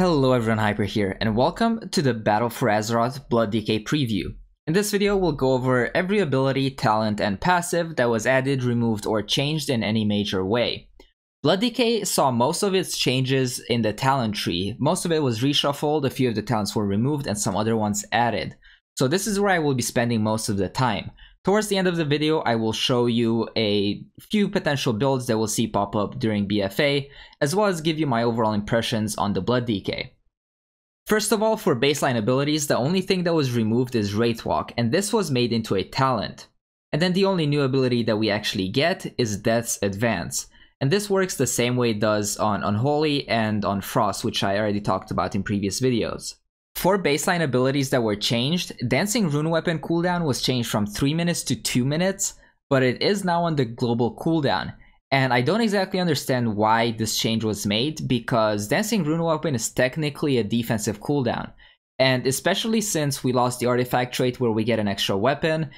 Hello everyone, Hyper here, and welcome to the Battle for Azeroth Blood Decay preview. In this video, we'll go over every ability, talent, and passive that was added, removed, or changed in any major way. Blood Decay saw most of its changes in the talent tree. Most of it was reshuffled, a few of the talents were removed, and some other ones added. So this is where I will be spending most of the time. Towards the end of the video, I will show you a few potential builds that we'll see pop up during BFA, as well as give you my overall impressions on the Blood Decay. First of all, for baseline abilities, the only thing that was removed is Wraithwalk, and this was made into a talent. And then the only new ability that we actually get is Death's Advance. And this works the same way it does on Unholy and on Frost, which I already talked about in previous videos. For baseline abilities that were changed, Dancing Rune Weapon cooldown was changed from 3 minutes to 2 minutes, but it is now on the global cooldown. And I don't exactly understand why this change was made, because Dancing Rune Weapon is technically a defensive cooldown. And especially since we lost the artifact trait where we get an extra weapon,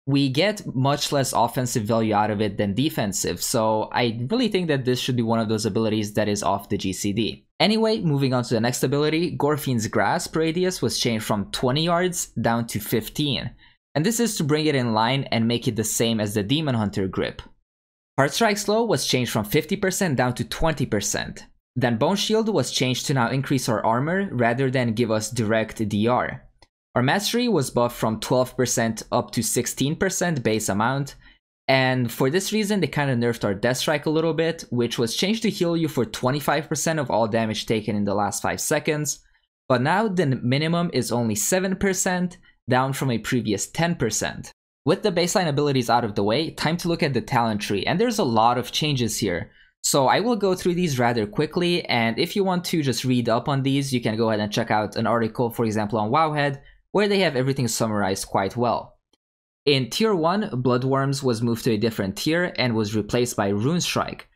we get much less offensive value out of it than defensive, so I really think that this should be one of those abilities that is off the GCD. Anyway, moving on to the next ability, Gorfien's Grasp radius was changed from 20 yards down to 15, and this is to bring it in line and make it the same as the Demon Hunter grip. Heartstrike Slow was changed from 50% down to 20%. Then Bone Shield was changed to now increase our armor rather than give us direct DR. Our Mastery was buffed from 12% up to 16% base amount, and for this reason they kind of nerfed our Death Strike a little bit, which was changed to heal you for 25% of all damage taken in the last 5 seconds, but now the minimum is only 7%, down from a previous 10%. With the baseline abilities out of the way, time to look at the talent tree, and there's a lot of changes here. So I will go through these rather quickly, and if you want to just read up on these, you can go ahead and check out an article, for example on Wowhead, where they have everything summarized quite well. In Tier 1, Bloodworms was moved to a different tier and was replaced by Rune Strike.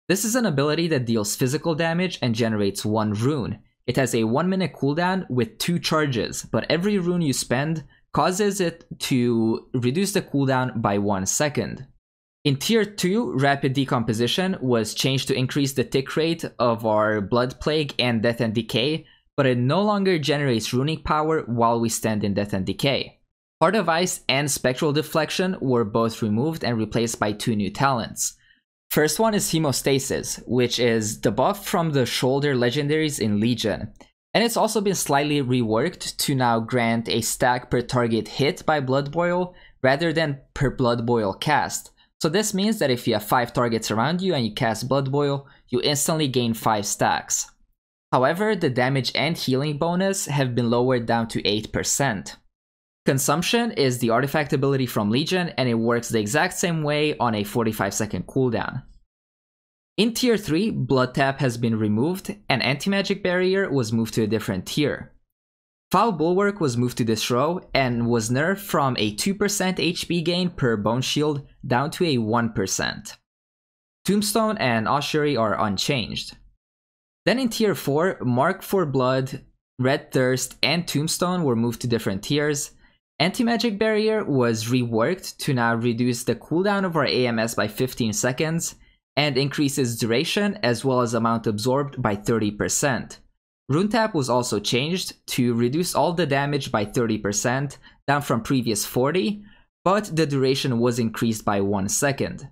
This is an ability that deals physical damage and generates 1 rune. It has a 1-minute cooldown with 2 charges, but every rune you spend causes it to reduce the cooldown by 1 second. In Tier 2, Rapid Decomposition was changed to increase the tick rate of our Blood Plague and Death and Decay, but it no longer generates runic power while we stand in Death and Decay. Heart of Ice and Spectral Deflection were both removed and replaced by 2 new talents. First one is Hemostasis, which is the buff from the shoulder legendaries in Legion, and it's also been slightly reworked to now grant a stack per target hit by Blood Boil rather than per Blood Boil cast. So this means that if you have 5 targets around you and you cast Blood Boil, you instantly gain 5 stacks. However, the damage and healing bonus have been lowered down to 8%. Consumption is the artifact ability from Legion, and it works the exact same way on a 45-second cooldown. In Tier 3, Blood Tap has been removed, and Anti-Magic Barrier was moved to a different tier. Foul Bulwark was moved to this row, and was nerfed from a 2% HP gain per Bone Shield down to a 1%. Tombstone and Ossuary are unchanged. Then in Tier 4, Mark for Blood, Red Thirst, and Tombstone were moved to different tiers. Anti-Magic Barrier was reworked to now reduce the cooldown of our AMS by 15 seconds, and increases duration as well as amount absorbed by 30%. Rune Tap was also changed to reduce all the damage by 30%, down from previous 40, but the duration was increased by 1 second.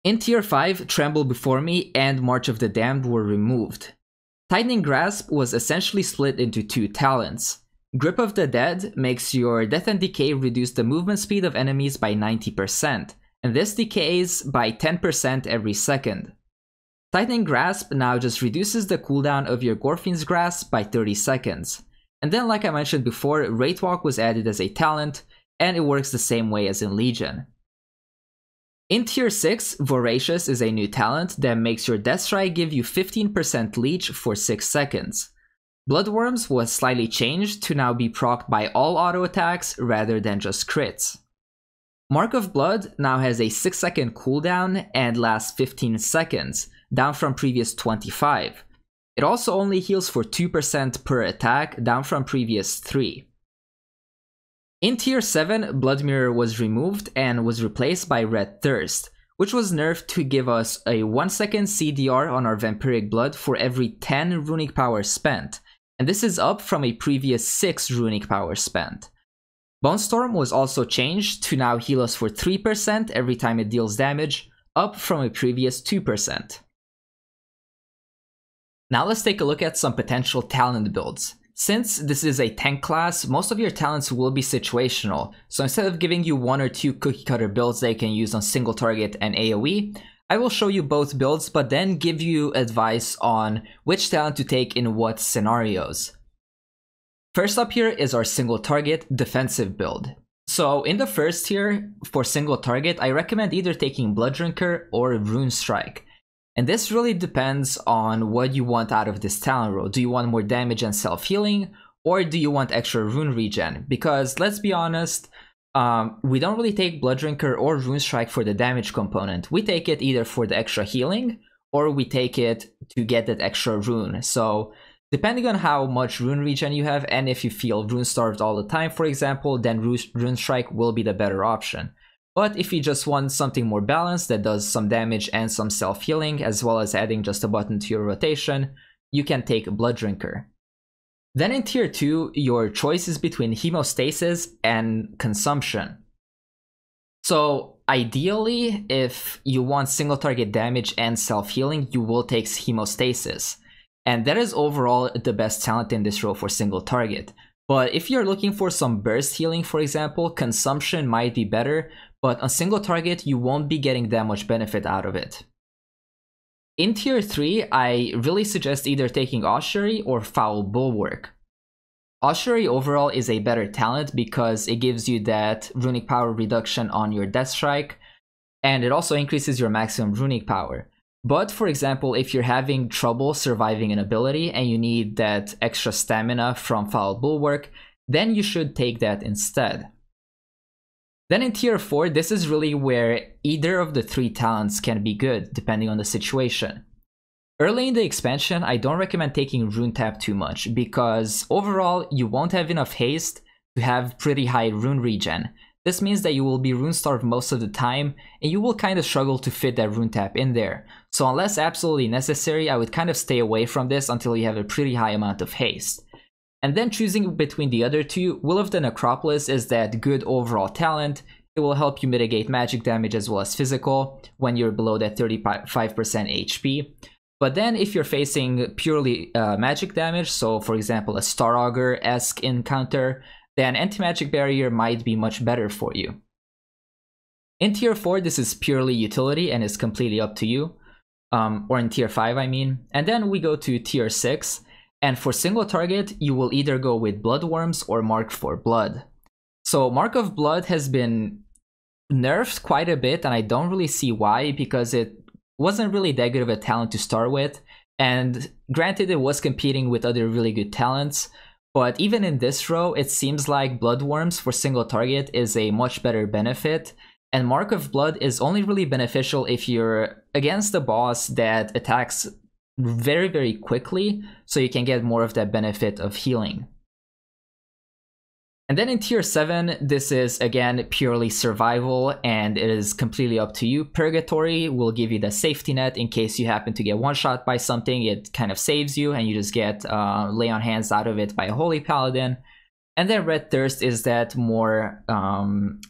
In Tier 5, Tremble Before Me and March of the Damned were removed. Tightening Grasp was essentially split into 2 talents. Grip of the Dead makes your Death and Decay reduce the movement speed of enemies by 90%, and this decays by 10% every second. Tightening Grasp now just reduces the cooldown of your Gorfien's Grasp by 30 seconds. And then, like I mentioned before, Wraithwalk was added as a talent, and it works the same way as in Legion. In Tier 6, Voracious is a new talent that makes your Death Strike give you 15% leech for 6 seconds. Bloodworms was slightly changed to now be procced by all auto attacks rather than just crits. Mark of Blood now has a 6-second cooldown and lasts 15 seconds, down from previous 25. It also only heals for 2% per attack, down from previous 3. In Tier 7, Blood Mirror was removed and was replaced by Red Thirst, which was nerfed to give us a 1 second CDR on our Vampiric Blood for every 10 runic power spent, and this is up from a previous 6 runic power spent. Bone Storm was also changed to now heal us for 3% every time it deals damage, up from a previous 2%. Now let's take a look at some potential talent builds. Since this is a tank class, most of your talents will be situational, so instead of giving you 1 or 2 cookie cutter builds that you can use on single target and AoE, I will show you both builds but then give you advice on which talent to take in what scenarios. First up here is our single target defensive build. So in the first tier, for single target, I recommend either taking Blood Drinker or Rune Strike. And this really depends on what you want out of this talent row. Do you want more damage and self-healing, or do you want extra rune regen? Because let's be honest, we don't really take Blood Drinker or Rune Strike for the damage component. We take it either for the extra healing, or we take it to get that extra rune. So depending on how much rune regen you have, and if you feel rune starved all the time, for example, then Rune Strike will be the better option. But if you just want something more balanced that does some damage and some self-healing, as well as adding just a button to your rotation, you can take Blood Drinker. Then in tier 2, your choice is between Hemostasis and Consumption. So ideally, if you want single target damage and self-healing, you will take Hemostasis. And that is overall the best talent in this row for single target. But if you're looking for some burst healing, for example, Consumption might be better, but on single target, you won't be getting that much benefit out of it. In tier 3, I really suggest either taking Ossuary or Foul Bulwark. Ossuary overall is a better talent because it gives you that runic power reduction on your Death Strike, and it also increases your maximum runic power. But for example, if you're having trouble surviving an ability and you need that extra stamina from Foul Bulwark, then you should take that instead. Then in tier 4, this is really where either of the 3 talents can be good, depending on the situation. Early in the expansion, I don't recommend taking Rune Tap too much, because overall, you won't have enough haste to have pretty high rune regen. This means that you will be rune starved most of the time, and you will kind of struggle to fit that Rune Tap in there. So unless absolutely necessary, I would kind of stay away from this until you have a pretty high amount of haste. And then choosing between the other two, Will of the Necropolis is that good overall talent. It will help you mitigate magic damage as well as physical when you're below that 35% HP. But then if you're facing purely magic damage, so for example a Star Augur-esque encounter, then Anti-Magic Barrier might be much better for you. In tier 4, this is purely utility and is completely up to you. Or in tier 5, I mean. And then we go to tier 6. And for single target, you will either go with Bloodworms or Mark for Blood. So Mark of Blood has been nerfed quite a bit, and I don't really see why, because it wasn't really that good of a talent to start with. And granted, it was competing with other really good talents, but even in this row, it seems like Bloodworms for single target is a much better benefit. And Mark of Blood is only really beneficial if you're against a boss that attacks very, very quickly, so you can get more of that benefit of healing. And then in tier 7, this is again purely survival, and it is completely up to you. Purgatory will give you the safety net in case you happen to get one-shot by something. It kind of saves you, and you just get lay on hands out of it by a Holy Paladin. And then Red Thirst is that more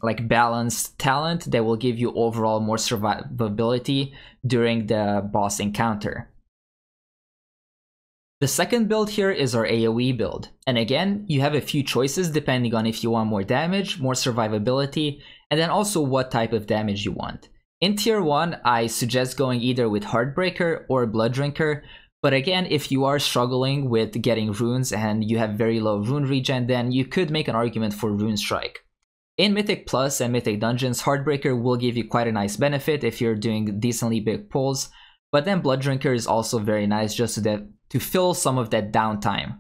like balanced talent that will give you overall more survivability during the boss encounter. The second build here is our AoE build, and again, you have a few choices depending on if you want more damage, more survivability, and then also what type of damage you want. In tier 1, I suggest going either with Heartbreaker or Blood Drinker, but again, if you are struggling with getting runes and you have very low rune regen, then you could make an argument for Rune Strike. In Mythic Plus and Mythic Dungeons, Heartbreaker will give you quite a nice benefit if you're doing decently big pulls, but then Blood Drinker is also very nice just to fill some of that downtime.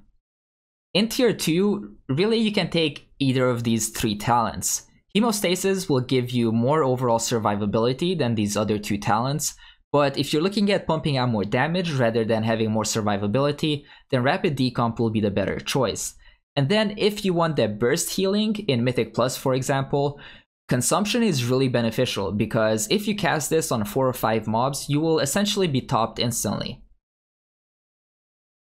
In tier 2, really you can take either of these 3 talents. Hemostasis will give you more overall survivability than these other 2 talents, but if you're looking at pumping out more damage rather than having more survivability, then Rapid Decomp will be the better choice. And then if you want that burst healing in Mythic Plus, for example, Consumption is really beneficial, because if you cast this on 4 or 5 mobs, you will essentially be topped instantly.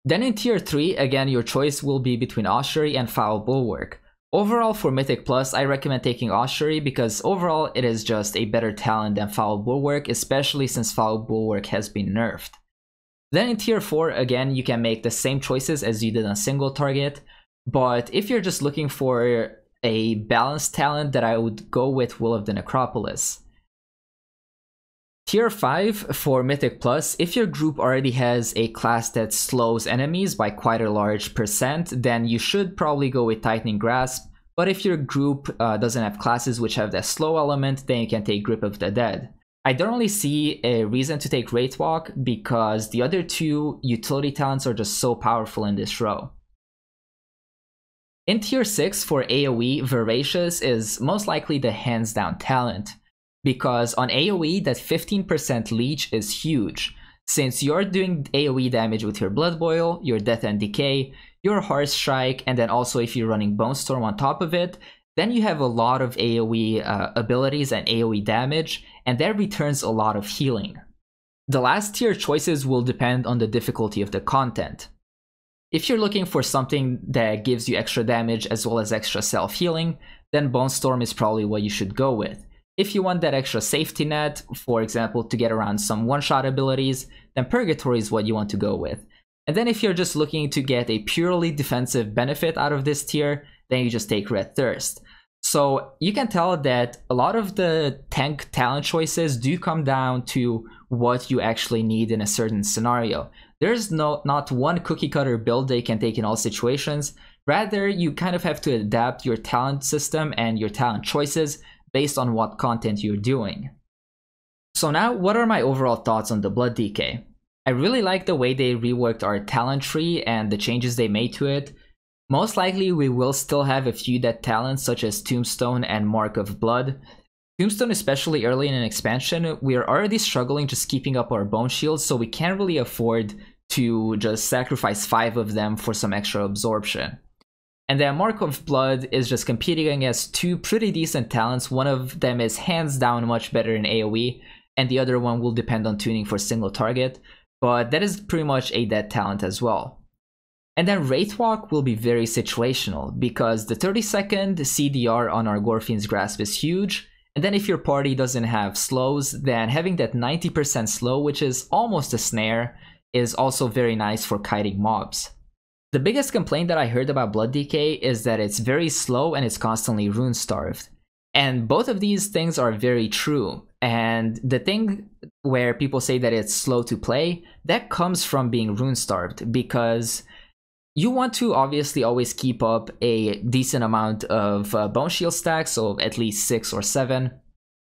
Then in tier 3, again, your choice will be between Ossuary and Foul Bulwark. Overall, for Mythic Plus, I recommend taking Ossuary because overall it is just a better talent than Foul Bulwark, especially since Foul Bulwark has been nerfed. Then in tier 4, again, you can make the same choices as you did on single target, but if you're just looking for a balanced talent, that I would go with Will of the Necropolis. Tier 5 for Mythic Plus, if your group already has a class that slows enemies by quite a large percent, then you should probably go with Tightening Grasp, but if your group doesn't have classes which have that slow element, then you can take Grip of the Dead. I don't really see a reason to take Wraith Walk because the other two utility talents are just so powerful in this row. In tier 6 for AoE, Voracious is most likely the hands down talent, because on AoE that 15% leech is huge. Since you're doing AoE damage with your Blood Boil, your Death and Decay, your Heart Strike, and then also if you're running Bone Storm on top of it, then you have a lot of AoE abilities and AoE damage, and that returns a lot of healing. The last tier choices will depend on the difficulty of the content. If you're looking for something that gives you extra damage as well as extra self-healing, then Bone Storm is probably what you should go with. If you want that extra safety net, for example, to get around some one-shot abilities, then Purgatory is what you want to go with. And then if you're just looking to get a purely defensive benefit out of this tier, then you just take Red Thirst. So you can tell that a lot of the tank talent choices do come down to what you actually need in a certain scenario. There's not one cookie cutter build that you can take in all situations. Rather, you kind of have to adapt your talent system and your talent choices based on what content you're doing. So now, what are my overall thoughts on the Blood DK? I really like the way they reworked our talent tree and the changes they made to it. Most likely we will still have a few dead talents such as Tombstone and Mark of Blood. Tombstone, especially early in an expansion, we are already struggling just keeping up our bone shields, so we can't really afford to just sacrifice 5 of them for some extra absorption. And then Mark of Blood is just competing against 2 pretty decent talents. One of them is hands down much better in AoE, and the other one will depend on tuning for single target, but that is pretty much a dead talent as well. And then Wraith Walk will be very situational, because the 30-second CDR on our Gorfian's Grasp is huge, and then if your party doesn't have slows, then having that 90% slow, which is almost a snare, is also very nice for kiting mobs. The biggest complaint that I heard about Blood DK is that it's very slow and it's constantly rune starved. And both of these things are very true. And the thing where people say that it's slow to play, that comes from being rune starved, because you want to obviously always keep up a decent amount of bone shield stacks, so at least 6 or 7.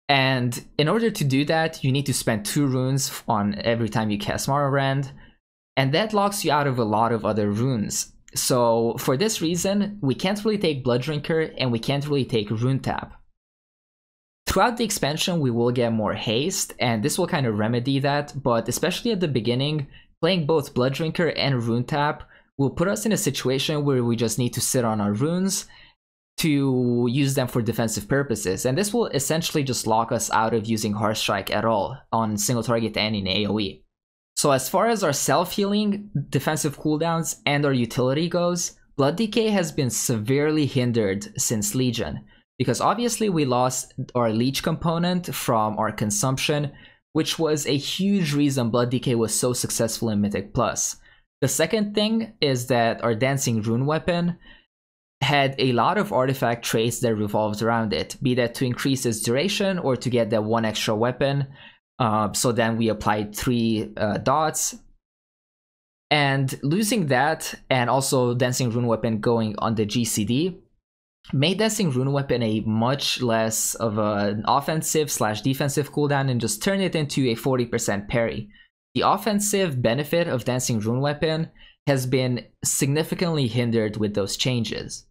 And in order to do that, you need to spend 2 runes on every time you cast Morrowind, and that locks you out of a lot of other runes. So for this reason, we can't really take Blood Drinker and we can't really take Rune Tap. Throughout the expansion, we will get more haste, and this will kind of remedy that, but especially at the beginning, playing both Blood Drinker and Rune Tap will put us in a situation where we just need to sit on our runes to use them for defensive purposes, and this will essentially just lock us out of using Heart Strike at all on single target and in AoE. So as far as our self-healing, defensive cooldowns, and our utility goes, Blood DK has been severely hindered since Legion, because obviously we lost our leech component from our consumption, which was a huge reason Blood DK was so successful in Mythic Plus. The second thing is that our Dancing Rune weapon had a lot of artifact traits that revolved around it, be that to increase its duration or to get that 1 extra weapon. So then we applied 3 dots, and losing that and also Dancing Rune Weapon going on the GCD made Dancing Rune Weapon a much less of an offensive/defensive cooldown and just turned it into a 40% parry. The offensive benefit of Dancing Rune Weapon has been significantly hindered with those changes.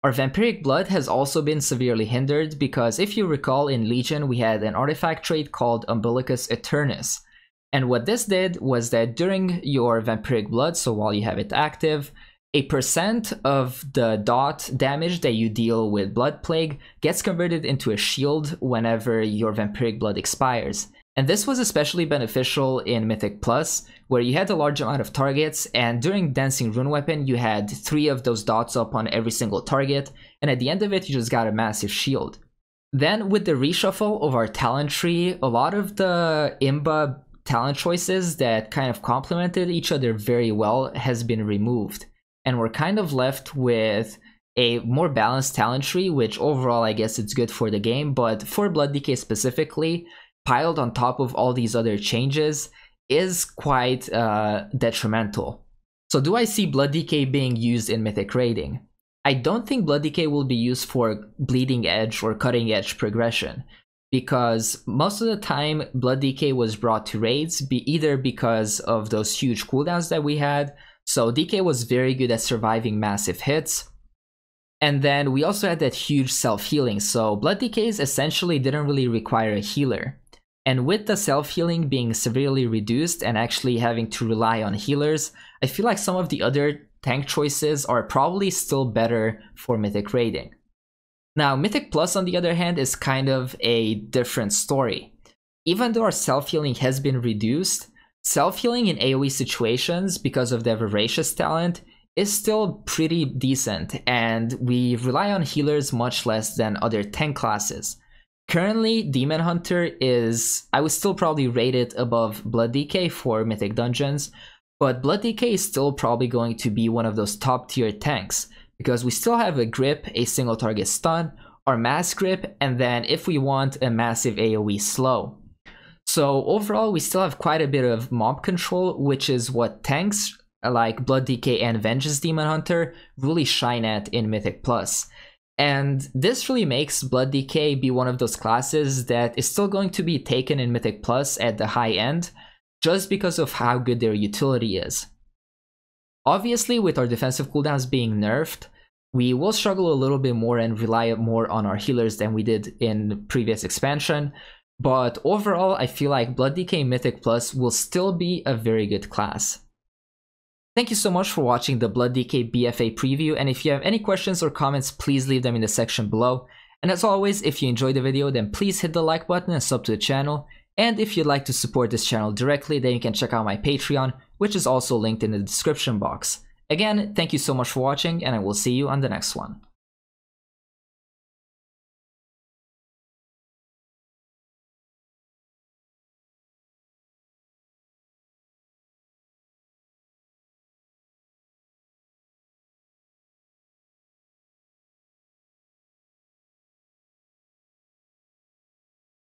Our Vampiric Blood has also been severely hindered because if you recall, in Legion we had an artifact trait called Umbilicus Eternus, and what this did was that during your Vampiric Blood, so while you have it active, a percent of the dot damage that you deal with Blood Plague gets converted into a shield whenever your Vampiric Blood expires, And this was especially beneficial in Mythic Plus, where you had a large amount of targets, and during Dancing Rune Weapon you had 3 of those dots up on every single target, and at the end of it you just got a massive shield. Then with the reshuffle of our talent tree, a lot of the imba talent choices that kind of complemented each other very well has been removed, and we're kind of left with a more balanced talent tree, which overall I guess it's good for the game, but for Blood DK specifically, piled on top of all these other changes is quite detrimental. So do I see Blood DK being used in Mythic raiding? I don't think Blood DK will be used for bleeding edge or cutting edge progression, because most of the time Blood DK was brought to raids either because of those huge cooldowns that we had, so DK was very good at surviving massive hits, and then we also had that huge self-healing, so Blood DKs essentially didn't really require a healer. And with the self-healing being severely reduced and actually having to rely on healers, I feel like some of the other tank choices are probably still better for Mythic raiding. Now, Mythic Plus on the other hand is kind of a different story. Even though our self-healing has been reduced, self-healing in AoE situations because of the Voracious talent is still pretty decent, and we rely on healers much less than other tank classes. Currently, Demon Hunter I would still probably rate it above Blood DK for Mythic Dungeons, but Blood DK is still probably going to be one of those top tier tanks, because we still have a grip, a single target stun, our mass grip, and then if we want a massive AoE slow. So overall, we still have quite a bit of mob control, which is what tanks like Blood DK and Vengeance Demon Hunter really shine at in Mythic Plus. And this really makes Blood DK be one of those classes that is still going to be taken in Mythic Plus at the high end, just because of how good their utility is. Obviously, with our defensive cooldowns being nerfed, we will struggle a little bit more and rely more on our healers than we did in previous expansion, but overall I feel like Blood DK Mythic Plus will still be a very good class. Thank you so much for watching the Blood DK BFA preview, and if you have any questions or comments, please leave them in the section below. And as always, if you enjoyed the video, then please hit the like button and sub to the channel. And if you'd like to support this channel directly, then you can check out my Patreon, which is also linked in the description box. Again, thank you so much for watching, and I will see you on the next one.